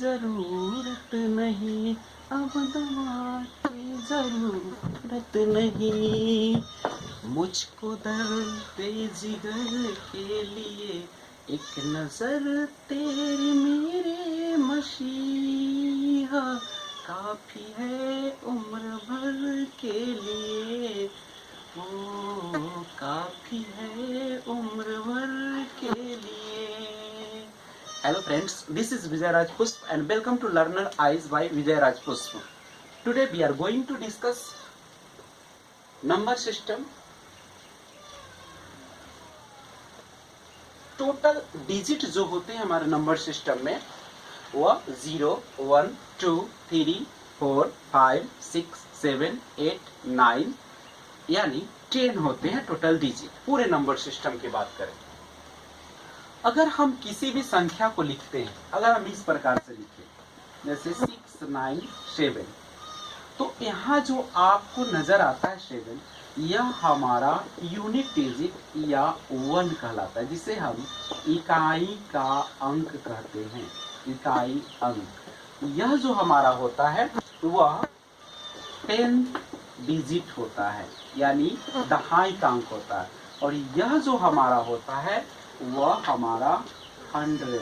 जरूरत नहीं, अब दवा की जरूरत नहीं। मुझको दर्द जिगर के लिए एक नजर तेरी मेरे मसीहा काफी है उम्र भर के लिए। ओ काफी है उम्र भर के लिए। Hello friends, this is Vijay Raj Pushp and welcome to Learner Eyes by Vijay Raj Pushp. Today we are going to discuss number system. Total digit जो होते हैं हमारे नंबर सिस्टम में वह 0, 1, 2, 3, 4, 5, 6, 7, 8, 9 यानी 10 होते हैं टोटल डिजिट पूरे नंबर सिस्टम की बात करें। अगर हम किसी भी संख्या को लिखते हैं, अगर हम इस प्रकार से लिखें जैसे 6, 9, 7, तो यहाँ जो आपको नजर आता है 7, यह हमारा यूनिट डिजिट या 1 कहलाता है, जिसे हम इकाई का अंक कहते हैं। इकाई अंक यह जो हमारा होता है वह 10 डिजिट होता है, यानी दहाई का अंक होता है। और यह जो हमारा होता है वह हमारा 100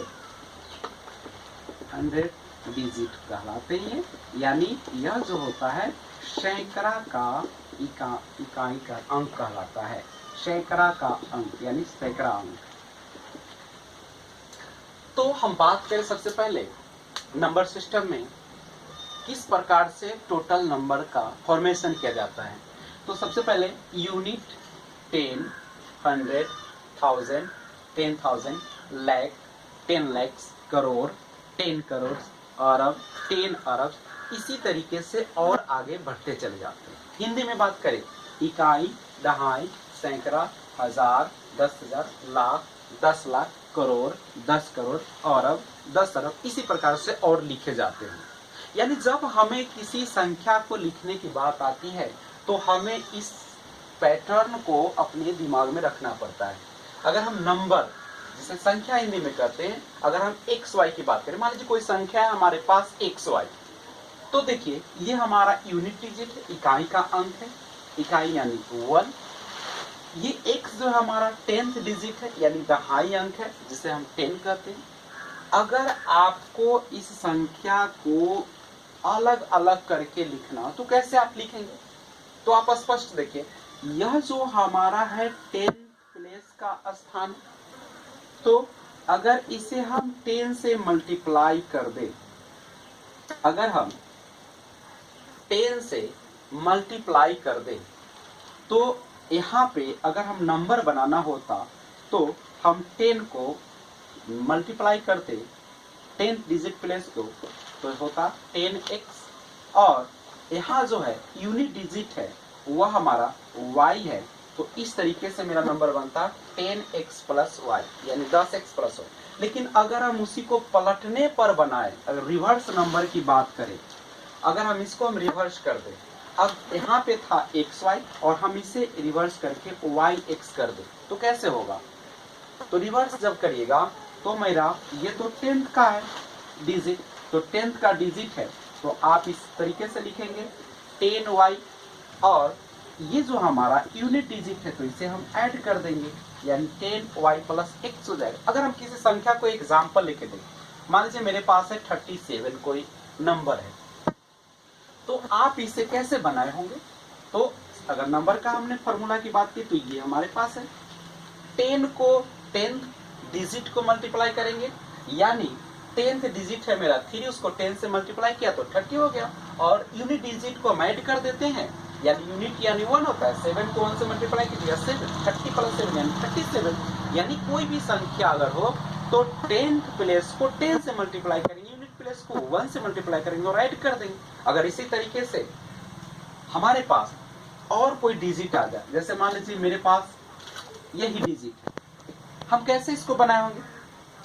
डिजिट कहलाते हैं, यानी यह जो होता है सैकड़ा का इकाई का अंक कहलाता है। सैकड़ा का अंक यानी सैकड़ा अंक। तो हम बात करें सबसे पहले नंबर सिस्टम में किस प्रकार से टोटल नंबर का फॉर्मेशन किया जाता है। तो सबसे पहले यूनिट 10, 100, 1000, 10,000, लाख, 10 लाख, करोड़, 10 करोड़, अरब, 10 अरब, इसी तरीके से और आगे बढ़ते चले जाते हैं। हिंदी में बात करें इकाई, दहाई, सैकड़ा, हजार, 10,000, लाख, 10 लाख, करोड़, 10 करोड़, अरब, 10 अरब, इसी प्रकार से और लिखे जाते हैं। यानी जब हमें किसी संख्या को लिखने की बात आती है तो हमें इस पैटर्न को अपने दिमाग में रखना पड़ता है। अगर हम नंबर जिसे संख्या हिंदी में कहते हैं, अगर हम XY की बात करें, मान लीजिए कोई संख्या है हमारे पास XY, तो देखिए ये हमारा यूनिट डिजिट है, इकाई का अंक है, इकाई यानी 1। ये X जो हमारा 10th डिजिट है यानी दहाई अंक है, जिसे हम 10 कहते हैं। अगर आपको इस संख्या को अलग अलग करके लिखना तो कैसे आप लिखेंगे, तो आप स्पष्ट देखिए यह जो हमारा है 10 प्लेस का स्थान, तो अगर इसे हम 10 से मल्टीप्लाई कर दे, अगर हम 10 से मल्टीप्लाई कर दे तो यहाँ पे अगर हम नंबर बनाना होता तो हम 10 को मल्टीप्लाई करते 10 डिजिट प्लेस को, तो होता 10x, और यहाँ जो है यूनिट डिजिट है वह हमारा y है, तो इस तरीके से मेरा नंबर बनता 10x प्लस y यानी 10x प्लस y। लेकिन अगर हम उसी को पलटने पर बनाए, अगर रिवर्स नंबर की बात करें, अगर हम इसको हम रिवर्स कर दें, अब यहाँ पे था xy और हम इसे रिवर्स करके yx कर दें, तो कैसे होगा। तो रिवर्स जब करिएगा तो मेरा ये तो 10th का है डिजिट, तो 10th का डिजिट है, तो आप इस तरीके से लिखेंगे 10y, और ये जो हमारा यूनिट डिजिट है तो इसे हम ऐड कर देंगे, यानी 10y प्लस x हो जाएगा। अगर हम किसी संख्या को एग्जाम्पल लिखे दें, मान लीजिए मेरे पास है 37 कोई नंबर है, तो आप इसे कैसे बनाए होंगे। तो अगर नंबर का हमने फॉर्मूला की बात की तो ये हमारे पास है, 10 को 10th डिजिट को मल्टीप्लाई करेंगे, यानी 10th डिजिट है मेरा 3, उसको 10 से मल्टीप्लाई किया तो 30 हो गया, और यूनिट डिजिट को हम ऐड कर देते हैं, यानी यूनिट यानी 1 होता है, 7 को 1 से मल्टीप्लाई कीजिए 7, 30 प्लस 7 यानी 37। यानी कोई भी संख्या अगर हो तो 10th प्लेस को 10 से मल्टीप्लाई करेंगे, यूनिट प्लेस को 1 से मल्टीप्लाई करेंगे और ऐड कर देंगे। अगर इसी तरीके से हमारे पास और कोई डिजिट आ जाए, जैसे मान लीजिए मेरे पास यही डिजिट, हम कैसे इसको बनाए होंगे,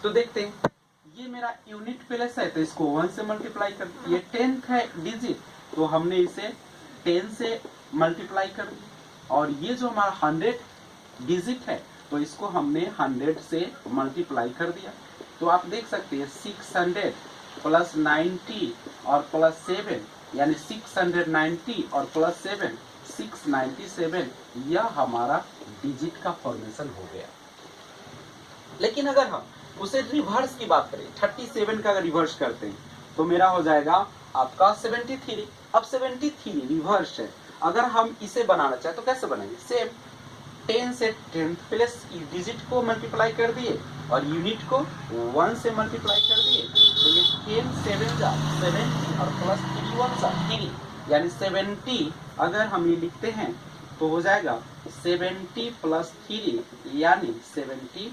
तो देखते हैं। ये मेरा यूनिट प्लेस है तो इसको 1 से मल्टीप्लाई कर, ये 10th है डिजिट तो हमने इसे 10 से मल्टीप्लाई कर दिया, और ये जो हमारा 100 डिजिट है तो इसको हमने 100 से मल्टीप्लाई कर दिया। तो आप देख सकते हैं 600 प्लस 90 और प्लस 7 यानी 690 और प्लस 7 697, यह हमारा डिजिट का फॉर्मेशन हो गया। लेकिन अगर हम उसे रिवर्स की बात करें, 37 का अगर रिवर्स करते हैं तो मेरा हो जाएगा आपका 73। अब 73 रिवर्स है, अगर हम इसे बनाना चाहे तो कैसे बनाएंगे? सेम 10 से 10 प्लस डिजिट को मल्टीप्लाई कर दिए और यूनिट को 1 से मल्टीप्लाई कर दिए, तो ये 10 7 जा 70 और प्लस 3 1 जा 3 यानी 70। अगर हम ये लिखते हैं तो हो जाएगा 70 प्लस 3 यानी 73।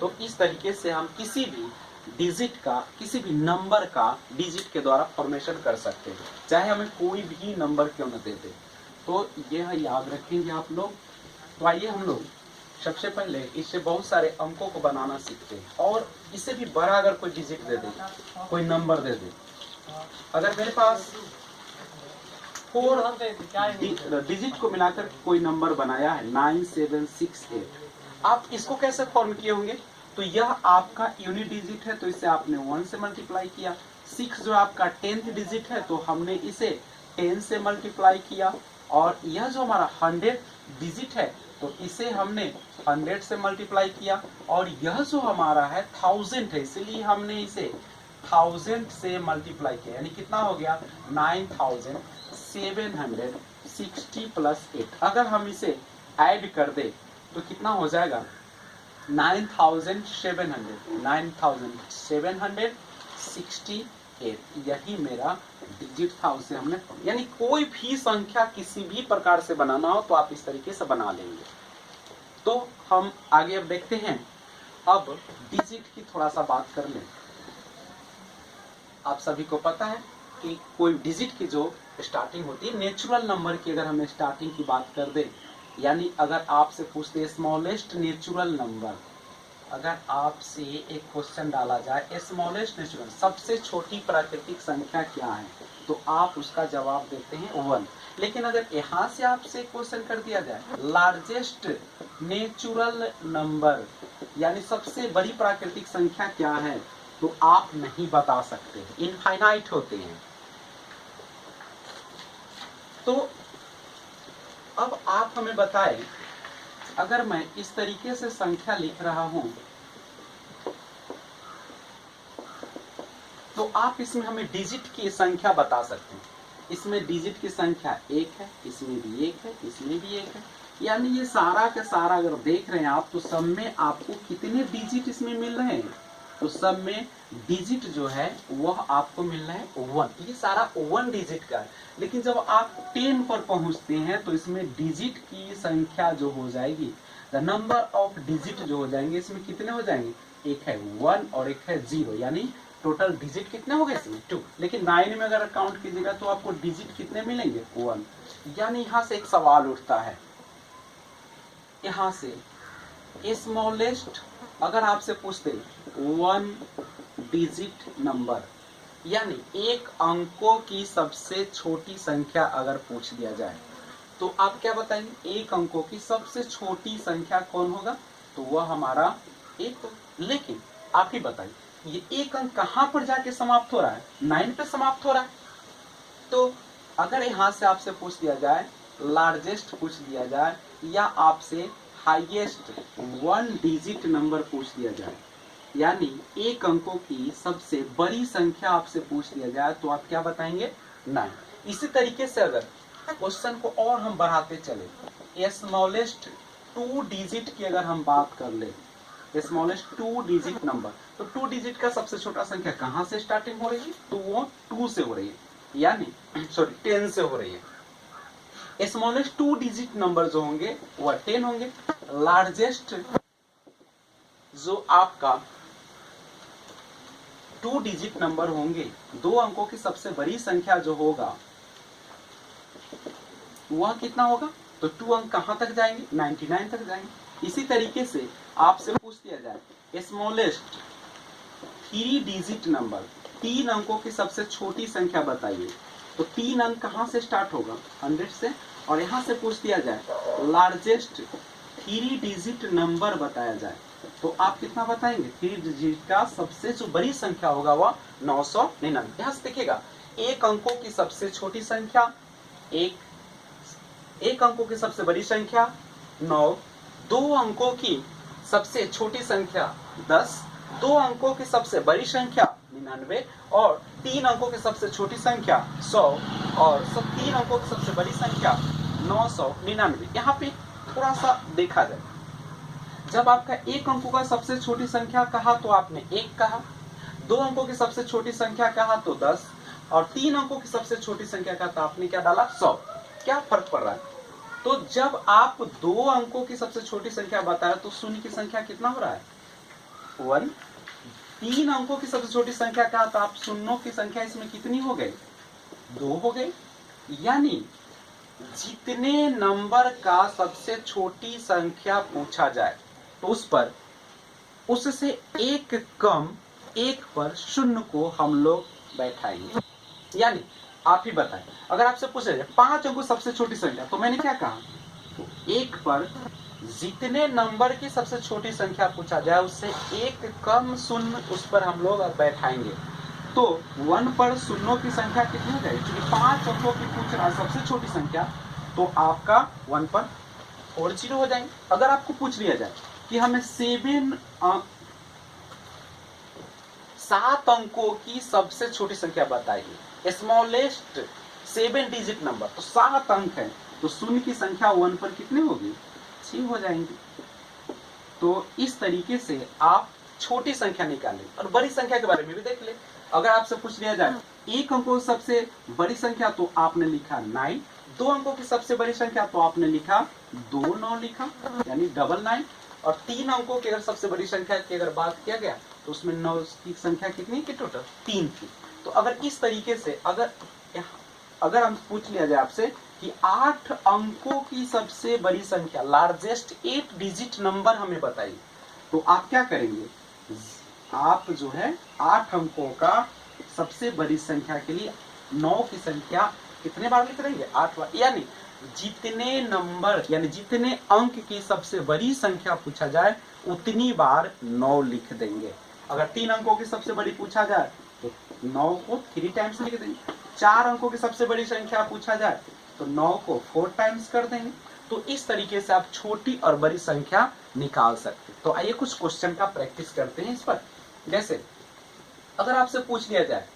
तो इस तरीके से हम किसी भी डिजिट का, किसी भी नंबर का डिजिट के द्वारा फॉर्मेशन कर सकते हैं, चाहे हमें कोई भी नंबर क्यों न दे दे। तो यह याद रखेंगे आप लोग। तो आइए हम लोग सबसे पहले इससे बहुत सारे अंकों को बनाना सीखते हैं, और इससे भी बड़ा अगर कोई डिजिट दे दे, कोई नंबर दे दे। अगर मेरे पास 4 डिजिट को मिलाकर कोई नंबर बनाया है 9768, आप इसको कैसे फॉर्म किए होंगे? तो यह आपका यूनिट डिजिट है, तो इसे आपने 1 से मल्टीप्लाई किया। 6 जो आपका 10th डिजिट है, तो हमने इसे 10 से मल्टीप्लाई किया। और यह जो हमारा 100 डिजिट है, तो इसे हमने 100 से मल्टीप्लाई किया। और यह जो हमारा है 1000 है, इसलिए हमने इसे 1000 से मल्टीप्लाई किया, यानी कितना हो गया 9760 प्लस 8। अगर हम इसे ऐड कर दे तो कितना हो जाएगा 9768। यही मेरा डिजिट था, उसे हमने, यानी कोई भी संख्या किसी भी प्रकार से बनाना हो तो आप इस तरीके से बना लेंगे। तो हम आगे अब देखते हैं। अब डिजिट की थोड़ा सा बात कर लें। आप सभी को पता है कि कोई डिजिट की जो स्टार्टिंग होती है, नेचुरल नंबर की अगर हम स्टार्टिंग की बात कर दें, यानी अगर आपसे पूछते स्मॉलेस्ट नेचुरल नंबर, अगर आपसे एक क्वेश्चन डाला जाए स्मॉलेस्ट नेचुरल, सबसे छोटी प्राकृतिक संख्या क्या है, तो आप उसका जवाब देते हैं 1। लेकिन अगर यहाँ से आपसे क्वेश्चन कर दिया जाए लार्जेस्ट नेचुरल नंबर, यानी सबसे बड़ी प्राकृतिक संख्या क्या है, तो आप नहीं बता सकते, इनफाइनाइट होते हैं। तो अब आप हमें बताएं, अगर मैं इस तरीके से संख्या लिख रहा हूं, तो आप इसमें हमें डिजिट की संख्या बता सकते हैं। इसमें डिजिट की संख्या 1 है, इसमें भी 1 है, इसमें भी 1 है, यानी ये सारा का सारा अगर देख रहे हैं आप, तो सब में आपको कितने डिजिट इसमें मिल रहे हैं, तो सब में डिजिट जो है वह आपको मिल रहा है 1। ये सारा 1 डिजिट का है। लेकिन जब आप 10 पर पहुंचते हैं तो इसमें डिजिट की संख्या जो हो जाएगी, द नंबर ऑफ डिजिट जो हो जाएंगे, इसमें कितने हो जाएंगे, एक है 1 और एक है 0, यानी टोटल डिजिट कितने हो गए इसमें 2। लेकिन 9 में अगर काउंट कीजिएगा तो आपको डिजिट कितने मिलेंगे 1। यानी यहां से एक सवाल उठता है, यहां से स्मॉलेस्ट अगर आपसे पूछते 1 डिजिट नंबर, यानी एक अंकों की सबसे छोटी संख्या अगर पूछ दिया जाए, तो आप क्या बताएंगे, एक अंकों की सबसे छोटी संख्या कौन होगा, तो वह हमारा 1। लेकिन आप ही बताइए, ये एक अंक कहां पर जाके समाप्त हो रहा है, 9 पे समाप्त हो रहा है। तो अगर यहां से आपसे पूछ दिया जाए लार्जेस्ट पूछ दिया जाए, या आपसे हाईएस्ट 1 डिजिट नंबर पूछ दिया जाए, यानी एक अंकों की सबसे बड़ी संख्या आपसे पूछ दिया जाए, तो आप क्या बताएंगे 9। इसी तरीके से अगर क्वेश्चन को और हम बढ़ाते चले, स्मॉलेस्ट 2 डिजिट की अगर हम बात कर ले, स्मॉलेस्ट 2 डिजिट नंबर, तो 2 डिजिट का सबसे छोटा संख्या कहां से स्टार्टिंग हो रही है, तो वो 2 से हो रही है, यानी सॉरी 10 से हो रही है। स्मॉलेस्ट 2 डिजिट नंबर जो होंगे वह 10 होंगे। लार्जेस्ट जो आपका 2 डिजिट नंबर होंगे, 2 अंकों की सबसे बड़ी संख्या जो होगा वह कितना होगा, तो 2 अंक कहां तक जाएंगे, 99 तक जाएंगे। इसी तरीके से आपसे पूछ दिया जाए स्मॉलेस्ट 3 डिजिट नंबर, 3 अंकों की सबसे छोटी संख्या बताइए, तो 3 अंक कहां से स्टार्ट होगा, 100 से। और यहां से पूछ दिया जाए लार्जेस्ट 3 डिजिट नंबर बताया जाए, तो आप कितना बताएंगे? 3 डिजिट का सबसे जो बड़ी संख्या होगा वह 999। यहाँ से देखिएगा, एक अंकों की सबसे छोटी संख्या एक अंकों की सबसे बड़ी संख्या 9, 2 अंकों की सबसे छोटी संख्या 10, 2 अंकों की सबसे बड़ी संख्या 99 और 3 अंकों की सबसे छोटी संख्या 100 और 3 अंकों की सबसे बड़ी संख्या 999। यहाँ पे थोड़ा सा देखा जाए, जब आपका एक अंकों का सबसे छोटी संख्या कहा तो आपने 1 कहा, 2 अंकों की सबसे छोटी संख्या कहा तो 10 और 3 अंकों की सबसे छोटी संख्या कहा तो आपने क्या डाला? 100। क्या फर्क पड़ रहा है? तो जब आप 2 अंकों की सबसे छोटी संख्या बताया तो शून्य की संख्या कितना हो रहा है? 1। 3 अंकों की सबसे छोटी संख्या कहा तो आप शून्यों की संख्या इसमें कितनी हो गई? 2 हो गई। यानी जितने नंबर का सबसे छोटी संख्या पूछा जाए तो उस पर उससे एक कम 1 पर शून्य को हम लोग बैठाएंगे। यानी आप ही बताएं, अगर आपसे पूछा जाए 5 अंकों सबसे छोटी संख्या, तो मैंने क्या कहा? तो 1 पर जितने नंबर की सबसे छोटी संख्या पूछा जाए उससे एक कम शून्य उस पर हम लोग बैठाएंगे। तो 1 पर शून्यों की संख्या कितनी हो जाएगी? क्योंकि 5 अंकों की पूछ रहा है सबसे छोटी संख्या, तो आपका 1 पर 4 जीरो हो जाएंगे। अगर आपको पूछ लिया जाए कि हमें 7 अंकों की सबसे छोटी संख्या बताइए, स्मॉलेस्ट 7 डिजिट नंबर, तो 7 अंक है, तो शून्य की संख्या 1 पर कितनी होगी? 6 हो जाएंगी। तो इस तरीके से आप छोटी संख्या निकालें और बड़ी संख्या के बारे में भी देख ले। अगर आपसे पूछ लिया जाए एक अंकों की सबसे बड़ी संख्या, तो आपने लिखा 9, 2 अंकों की सबसे बड़ी संख्या तो आपने लिखा 2 9 लिखा, यानी 99, और 3 अंकों की अगर सबसे बड़ी संख्या की अगर बात किया गया तो उसमें 9 की संख्या कितनी की? टोटल 3 की। तो अगर इस तरीके से अगर हम पूछ लिया जाए आपसे कि 8 अंकों की सबसे बड़ी संख्या, लार्जेस्ट 8 डिजिट नंबर हमें बताइए, तो आप क्या करेंगे? आप जो है 8 अंकों का सबसे बड़ी संख्या के लिए 9 की संख्या कितने बार लिख देंगे? 8 बार। यानी जितने नंबर यानी जितने अंक की सबसे बड़ी संख्या पूछा जाए उतनी बार 9 लिख देंगे। अगर 3 अंकों की सबसे बड़ी पूछा जाए तो 9 को 3 टाइम्स लिख देंगे। 4 अंकों की सबसे बड़ी संख्या पूछा जाए तो 9 को 4 टाइम्स कर देंगे। तो इस तरीके से आप छोटी और बड़ी संख्या निकाल सकते हैं। तो आइए कुछ क्वेश्चन का प्रैक्टिस करते हैं इस पर। जैसे अगर आपसे पूछ लिया जाए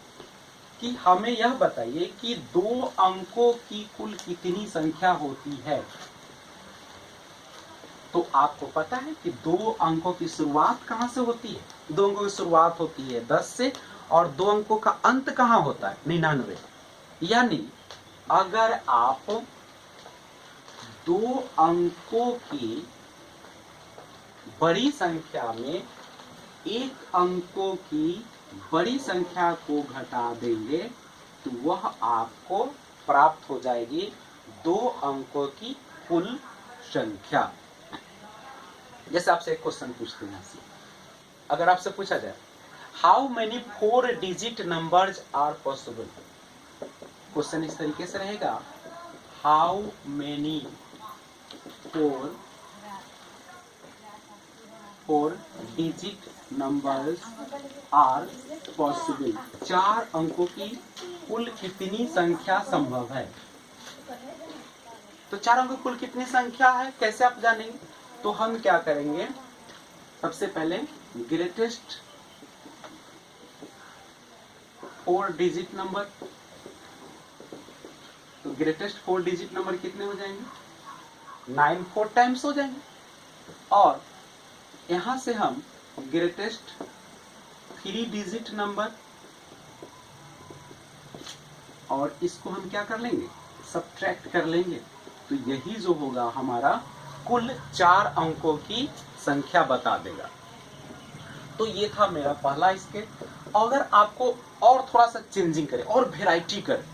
कि हमें यह बताइए कि 2 अंकों की कुल कितनी संख्या होती है, तो आपको पता है कि 2 अंकों की शुरुआत कहां से होती है? 2 अंकों की शुरुआत होती है 10 से और 2 अंकों का अंत कहां होता है? 99। यानी अगर आप 2 अंकों की बड़ी संख्या में 1 अंकों की बड़ी संख्या को घटा देंगे तो वह आपको प्राप्त हो जाएगी 2 अंकों की कुल संख्या। जैसे आपसे एक क्वेश्चन पूछते हैं, अगर आपसे पूछा जाए how many 4 digit numbers are possible, question इस तरीके से रहेगा, how many 4 digit numbers are possible, 4 अंकों की कुल कितनी संख्या संभव है? तो 4 अंकों की कुल कितनी संख्या है कैसे आप जानेंगे? तो हम क्या करेंगे, सबसे पहले ग्रेटेस्ट 4 डिजिट नंबर, तो ग्रेटेस्ट 4 डिजिट नंबर कितने हो जाएंगे? 9 4 टाइम्स हो जाएंगे। और यहां से हम ग्रेटेस्ट 3 डिजिट नंबर, और इसको हम क्या कर लेंगे? सब्ट्रैक्ट कर लेंगे। तो यही जो होगा हमारा कुल 4 अंकों की संख्या बता देगा। तो ये था मेरा पहला स्केच। अगर आपको और थोड़ा सा चेंजिंग करें और वेराइटी करें,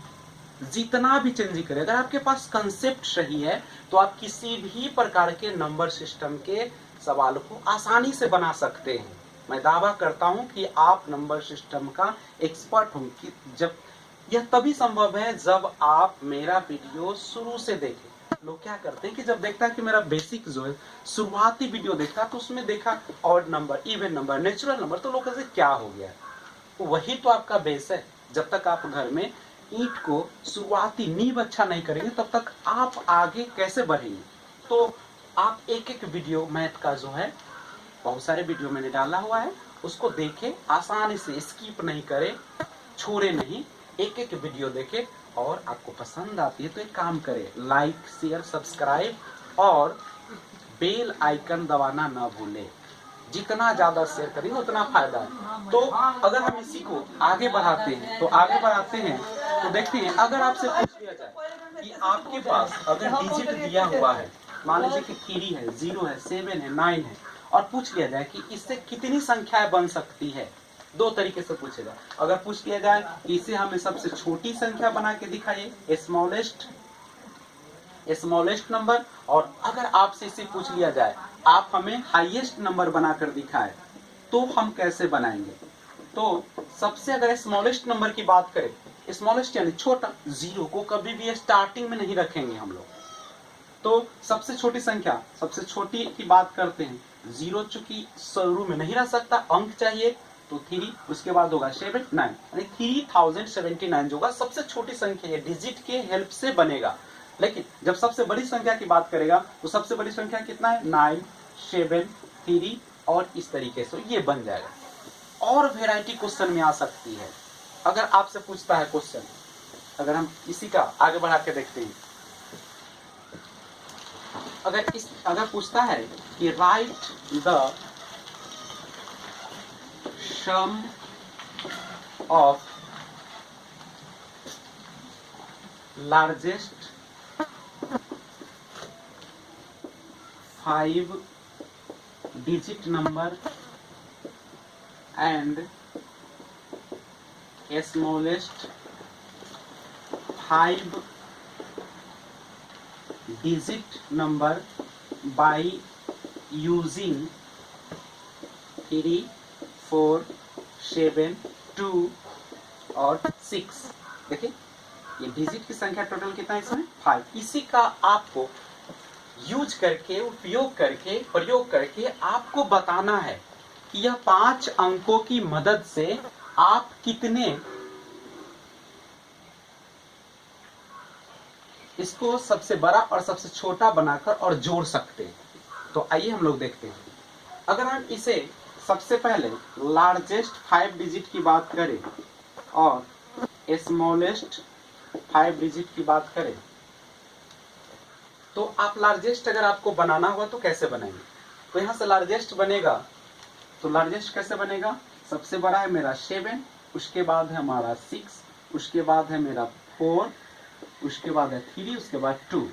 जितना भी चेंजिंग करें, अगर आपके पास कंसेप्ट सही है तो आप किसी भी प्रकार के नंबर सिस्टम के सवाल को आसानी से बना सकते हैं। मैं दावा करता हूं कि आप नंबर सिस्टम का एक्सपर्ट होंगे। जब यह तभी संभव है जब आप मेरा वीडियो शुरू से देखें। लोग क्या करते हैं कि जब देखता है कि मेरा बेसिक जो है शुरुआती वीडियो देखता है तो उसमें देखा odd number, even number, natural number, तो लोग कहते हैं क्या हो गया। तो वही तो आपका बेस है। जब तक आप घर में ईंट को शुरुआती नींव अच्छा नहीं करेंगे तब तक आप आगे कैसे बढ़ेंगे। तो आप एक एक वीडियो मैथ का जो है, बहुत सारे वीडियो मैंने डाला हुआ है, उसको देखें, आसानी से स्किप नहीं करें, छोड़े नहीं, एक एक वीडियो देखें। और आपको पसंद आती है तो एक काम करें, लाइक शेयर सब्सक्राइब और बेल आइकन दबाना ना भूलें। जितना ज्यादा शेयर करेंगे उतना फायदा है। तो अगर हम इसी को आगे बढ़ाते हैं तो देखते हैं, अगर आपसे पूछ लिया जाए कि आपके पास अगर डिजिट दिया हुआ है, मान लीजिए कि 3 है, 0 है, 7 है, 9 है, और पूछ लिया जाए कि इससे कितनी संख्याएं बन सकती है, दो तरीके से पूछेगा। अगर पूछ लिया जाए कि इसे हमें सबसे छोटी संख्या बना के दिखाइए, स्मॉलेस्ट नंबर, और अगर आपसे इसे पूछ लिया जाए आप हमें हाईएस्ट नंबर बनाकर दिखाएं, तो हम कैसे बनाएंगे। तो सबसे अगर स्मॉलेस्ट नंबर की बात करें, स्मॉलेस्ट यानी छोटा, 0 को कभी भी स्टार्टिंग में नहीं रखेंगे हम लोग। तो सबसे छोटी संख्या, सबसे छोटी की बात करते हैं, 0 चूंकि शुरू में नहीं रह सकता, अंक चाहिए, तो 3, उसके बाद होगा 7, 9, यानी 3079 जो होगा सबसे छोटी संख्या है, डिजिट के हेल्प से बनेगा। लेकिन जब सबसे बड़ी संख्या की बात करेगा तो सबसे बड़ी संख्या कितना है, 9, 7, 3, और इस तरीके से ये बन जाएगा। और वेराइटी क्वेश्चन में आ सकती है। अगर आपसे पूछता है क्वेश्चन, अगर हम इसी का आगे बढ़ा के देखते हैं, अगर पूछता है कि write the sum of largest 5 digit number and smallest 5 digit number by using 3, 4, 7, 2 और 6। देखिए ये डिजिट की संख्या टोटल कितना है इसमें, 5। इसी का आपको यूज करके, प्रयोग करके आपको बताना है कि यह 5 अंकों की मदद से आप कितने इसको सबसे बड़ा और सबसे छोटा बनाकर और जोड़ सकते हैं। तो आइए हम लोग देखते हैं। अगर हम इसे सबसे पहले लार्जेस्ट 5 डिजिट की बात करें और स्मॉलेस्ट 5 डिजिट की बात करें, तो आप लार्जेस्ट अगर आपको बनाना हुआ तो कैसे बनाएंगे। तो यहां से लार्जेस्ट बनेगा, तो लार्जेस्ट कैसे बनेगा, सबसे बड़ा है मेरा 7, उसके बाद है हमारा 6, उसके बाद है मेरा 4, उसके बाद है 3, उसके बाद 2।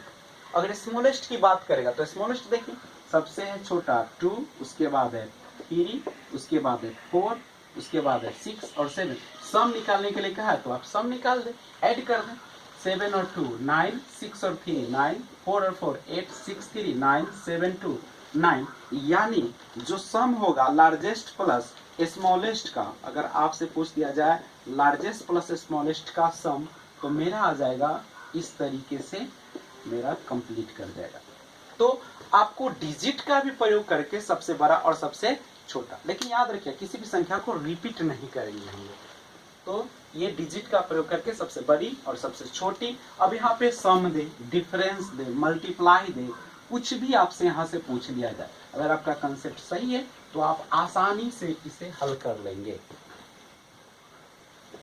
अगर स्मॉलेस्ट की बात करेगा तो स्मॉलेस्ट देखिए, सबसे है छोटा 2, उसके बाद है 3, उसके बाद है 4, उसके बाद है 6 और 7। सम निकालने के लिए कहा है तो आप सम निकाल दें, ऐड कर दें। 7 और 2 9, 6 और 3 9, 4 और 4 8, 6 3 9, 7 2 9। यानी जो सम होगा लार्जेस्ट प्लस स्मॉलेस्ट का, अगर आपसे पूछ दिया जाए लार्जेस्ट प्लस स्मॉलेस्ट का सम, तो मेरा आ जाएगा इस तरीके से, मेरा कंप्लीट कर जाएगा। तो आपको डिजिट का भी प्रयोग करके सबसे बड़ा और सबसे छोटा, लेकिन याद रखिए किसी भी संख्या को रिपीट नहीं करेंगे हम लोग। तो ये डिजिट का प्रयोग करके सबसे बड़ी और सबसे छोटी, अब यहाँ पे सम दे, डिफरेंस दे, मल्टीप्लाई दे, कुछ भी आपसे यहाँ से पूछ लिया जाए, अगर आपका कंसेप्ट सही है तो आप आसानी से इसे हल कर लेंगे।